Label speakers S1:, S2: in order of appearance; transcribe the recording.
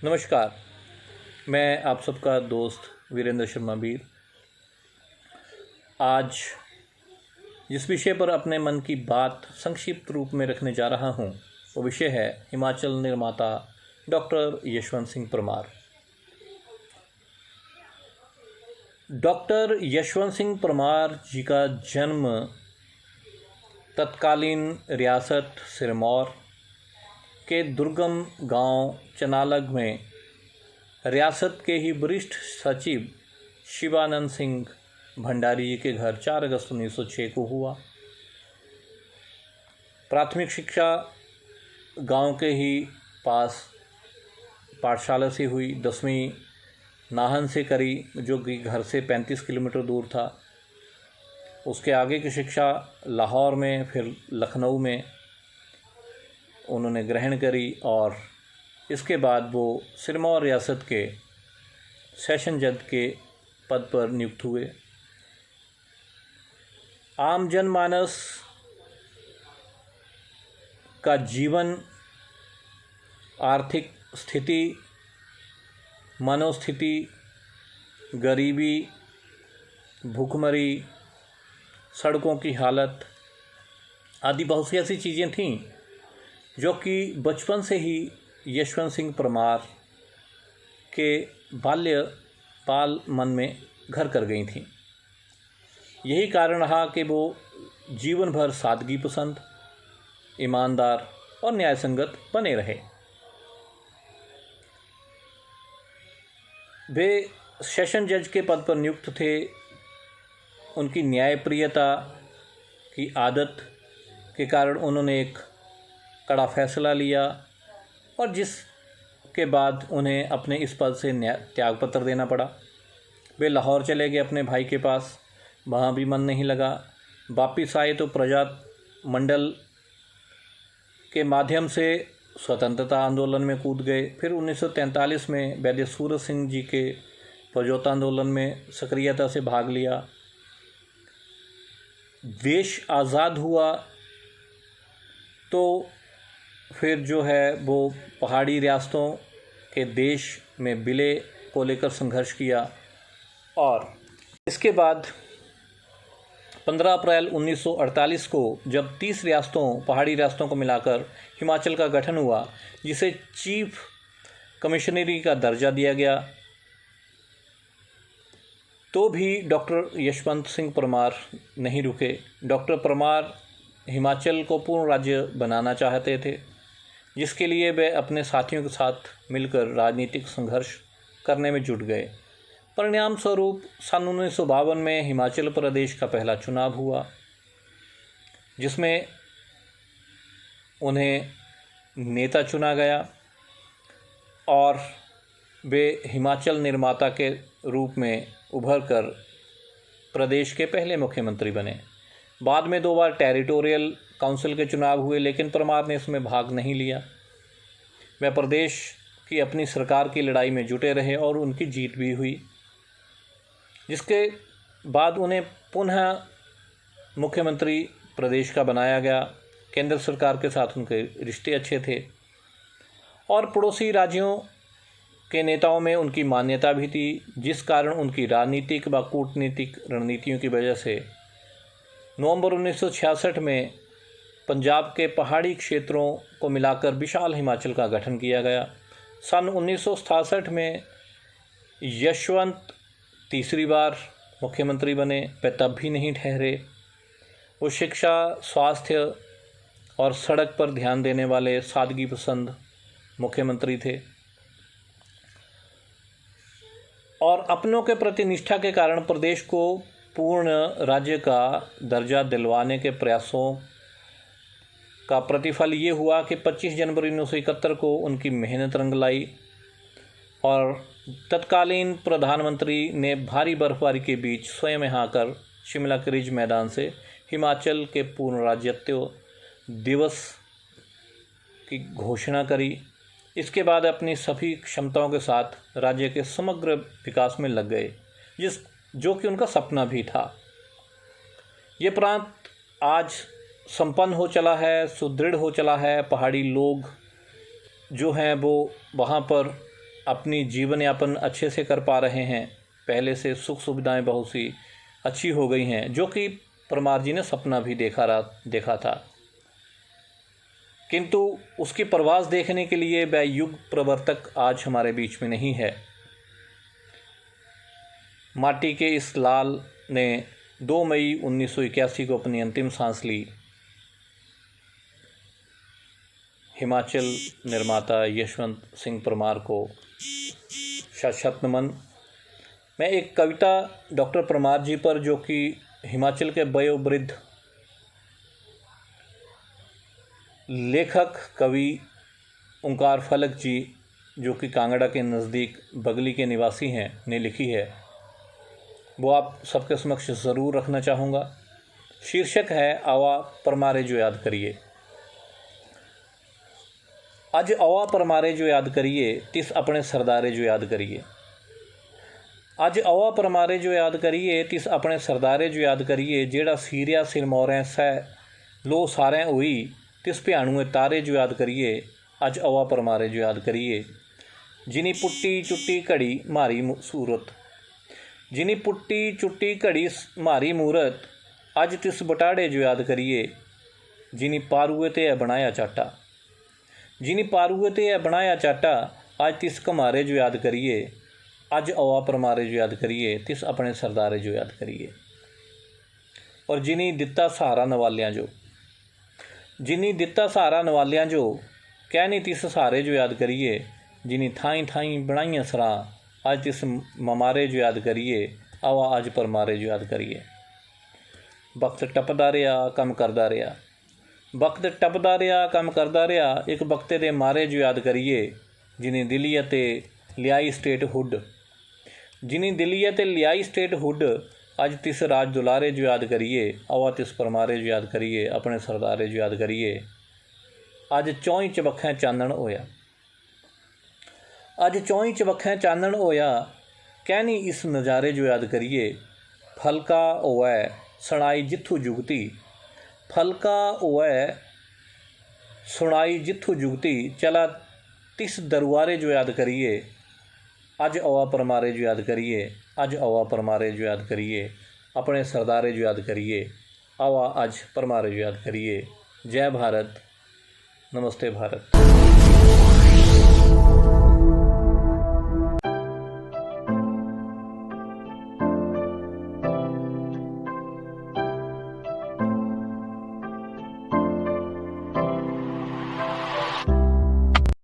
S1: नमस्कार। मैं आप सबका दोस्त वीरेंद्र शर्मा वीर। आज जिस विषय पर अपने मन की बात संक्षिप्त रूप में रखने जा रहा हूं, वो विषय है हिमाचल निर्माता डॉक्टर यशवंत सिंह परमार। डॉक्टर यशवंत सिंह परमार जी का जन्म तत्कालीन रियासत सिरमौर के दुर्गम गांव चनालग में रियासत के ही वरिष्ठ सचिव शिवानंद सिंह भंडारी जी के घर 4 अगस्त 1906 को हुआ। प्राथमिक शिक्षा गांव के ही पास पाठशाला से हुई। 10वीं नाहन से करी, जो कि घर से 35 किलोमीटर दूर था। उसके आगे की शिक्षा लाहौर में, फिर लखनऊ में उन्होंने ग्रहण करी और इसके बाद वो सिरमौर रियासत के सेशन जज के पद पर नियुक्त हुए। आम जनमानस का जीवन, आर्थिक स्थिति, मनोस्थिति, गरीबी, भूखमरी, सड़कों की हालत आदि बहुत सी ऐसी चीज़ें थीं जो कि बचपन से ही यशवंत सिंह परमार के बाल मन में घर कर गई थीं। यही कारण रहा कि वो जीवन भर सादगी पसंद, ईमानदार और न्यायसंगत बने रहे। वे सेशन जज के पद पर नियुक्त थे। उनकी न्यायप्रियता की आदत के कारण उन्होंने एक कड़ा फैसला लिया और जिसके बाद उन्हें अपने इस पद से त्यागपत्र देना पड़ा। वे लाहौर चले गए अपने भाई के पास। वहाँ भी मन नहीं लगा। वापिस आए तो प्रजा मंडल के माध्यम से स्वतंत्रता आंदोलन में कूद गए। फिर 1943 में वैद्य सूरत सिंह जी के प्रजोत आंदोलन में सक्रियता से भाग लिया। देश आज़ाद हुआ तो फिर जो है वो पहाड़ी रियासतों के देश में विलय को लेकर संघर्ष किया और इसके बाद 15 अप्रैल 1948 को जब 30 पहाड़ी रियासतों को मिलाकर हिमाचल का गठन हुआ, जिसे चीफ कमिश्नरी का दर्जा दिया गया, तो भी डॉक्टर यशवंत सिंह परमार नहीं रुके। डॉक्टर परमार हिमाचल को पूर्ण राज्य बनाना चाहते थे, जिसके लिए वे अपने साथियों के साथ मिलकर राजनीतिक संघर्ष करने में जुट गए। परिणाम स्वरूप सन 1952 में हिमाचल प्रदेश का पहला चुनाव हुआ, जिसमें उन्हें नेता चुना गया और वे हिमाचल निर्माता के रूप में उभर कर प्रदेश के पहले मुख्यमंत्री बने। बाद में 2 बार टेरिटोरियल काउंसिल के चुनाव हुए, लेकिन परमार ने इसमें भाग नहीं लिया। वह प्रदेश की अपनी सरकार की लड़ाई में जुटे रहे और उनकी जीत भी हुई, जिसके बाद उन्हें पुनः मुख्यमंत्री प्रदेश का बनाया गया। केंद्र सरकार के साथ उनके रिश्ते अच्छे थे और पड़ोसी राज्यों के नेताओं में उनकी मान्यता भी थी, जिस कारण उनकी राजनीतिक व कूटनीतिक रणनीतियों की वजह से नवंबर 1966 में पंजाब के पहाड़ी क्षेत्रों को मिलाकर विशाल हिमाचल का गठन किया गया। सन 1967 में यशवंत तीसरी बार मुख्यमंत्री बने। वे तब भी नहीं ठहरे। वो शिक्षा, स्वास्थ्य और सड़क पर ध्यान देने वाले सादगी पसंद मुख्यमंत्री थे और अपनों के प्रति निष्ठा के कारण प्रदेश को पूर्ण राज्य का दर्जा दिलवाने के प्रयासों का प्रतिफल ये हुआ कि 25 जनवरी 1971 को उनकी मेहनत रंग लाई और तत्कालीन प्रधानमंत्री ने भारी बर्फबारी के बीच स्वयं यहाँ आकर शिमला के रिज मैदान से हिमाचल के पूर्ण राज्यत्व दिवस की घोषणा करी। इसके बाद अपनी सभी क्षमताओं के साथ राज्य के समग्र विकास में लग गए, जो कि उनका सपना भी था। ये प्रांत आज संपन्न हो चला है, सुदृढ़ हो चला है। पहाड़ी लोग जो हैं वो वहाँ पर अपनी जीवन यापन अच्छे से कर पा रहे हैं। पहले से सुख सुविधाएं बहुत सी अच्छी हो गई हैं, जो कि परमार जी ने सपना भी देखा था। किंतु उसकी प्रवास देखने के लिए वह युग प्रवर्तक आज हमारे बीच में नहीं है। माटी के इस लाल ने 2 मई 1981 को अपनी अंतिम सांस ली। हिमाचल निर्माता यशवंत सिंह परमार को शत नमन। मैं एक कविता डॉक्टर परमार जी पर, जो कि हिमाचल के वयोवृद्ध लेखक कवि ओंकार फलक जी, जो कि कांगड़ा के नज़दीक बगली के निवासी हैं, ने लिखी है, वो आप सबके समक्ष ज़रूर रखना चाहूँगा। शीर्षक है आवा परमारे जो याद करिए। अज आवा परमारे जो याद करिए, तिस अपने सरदारे जो याद करिए। अज आवा परमारे जो याद करिए, तिस अपने सरदारे जो याद करिए। जेड़ा सीरिया सिरमौरें सह लो सारें हुई, तिस भ्याणुए तारे जो याद करिए। अज आवा परमारे जो याद करिए। जिनी पुट्टी चुट्टी घड़ी मारी सूरत, जिनी पुट्टी चुट्टी घड़ी मारी मूरत। अज तिस बटाड़े जो याद करिए। जिनी पारूए ते है बनाया चाटा, जिनी पारूए ते है बनाया चाटा। अज तिस कमारे जो याद करिए। अज आवा परमारे जो याद करिए, तिस अपने सरदारे जो याद करिए। और जिनी दिता सहारा नवालियां जो, जिनी दिता सहारा नवालियां जो। कहनी तिस सहारे जो याद करिए। जिनी थाई थाई बनाइयां सरां, अज तिस ममारे जो याद करिए। आवा अज परमारे जो याद करिए। वक्त टपदा रहा कम करदा रहा, वक्त टपदा रहा कम करदा रहा। एक वक्ते दे मारे जो याद करिए। जिनी दिली ते लियाई स्टेट हुड, जिनी दिली ते लियाई स्टेट हुड। अज तिस राज दुलारे जो याद करिए। आवा तिस परमारे जो याद करिए। अपने सरदारे जो याद करिए। अज चौं चबक्खें चानण होया, अज चौं चबक्खें चानण होया। कहनी इस नज़ारे जो याद करिए। फलका होवै सुनाई जिथू जुगती, फलका होवै सुनाई जिथू जुगती। चला तिस दरबारे जो याद करिए। अज आवा परमारे जो याद करिए। अज आवा परमारे जो याद करिए। अपने सरदारे जो याद करिए। आवा अज परमारे जो याद करिए। जय भारत, नमस्ते भारत।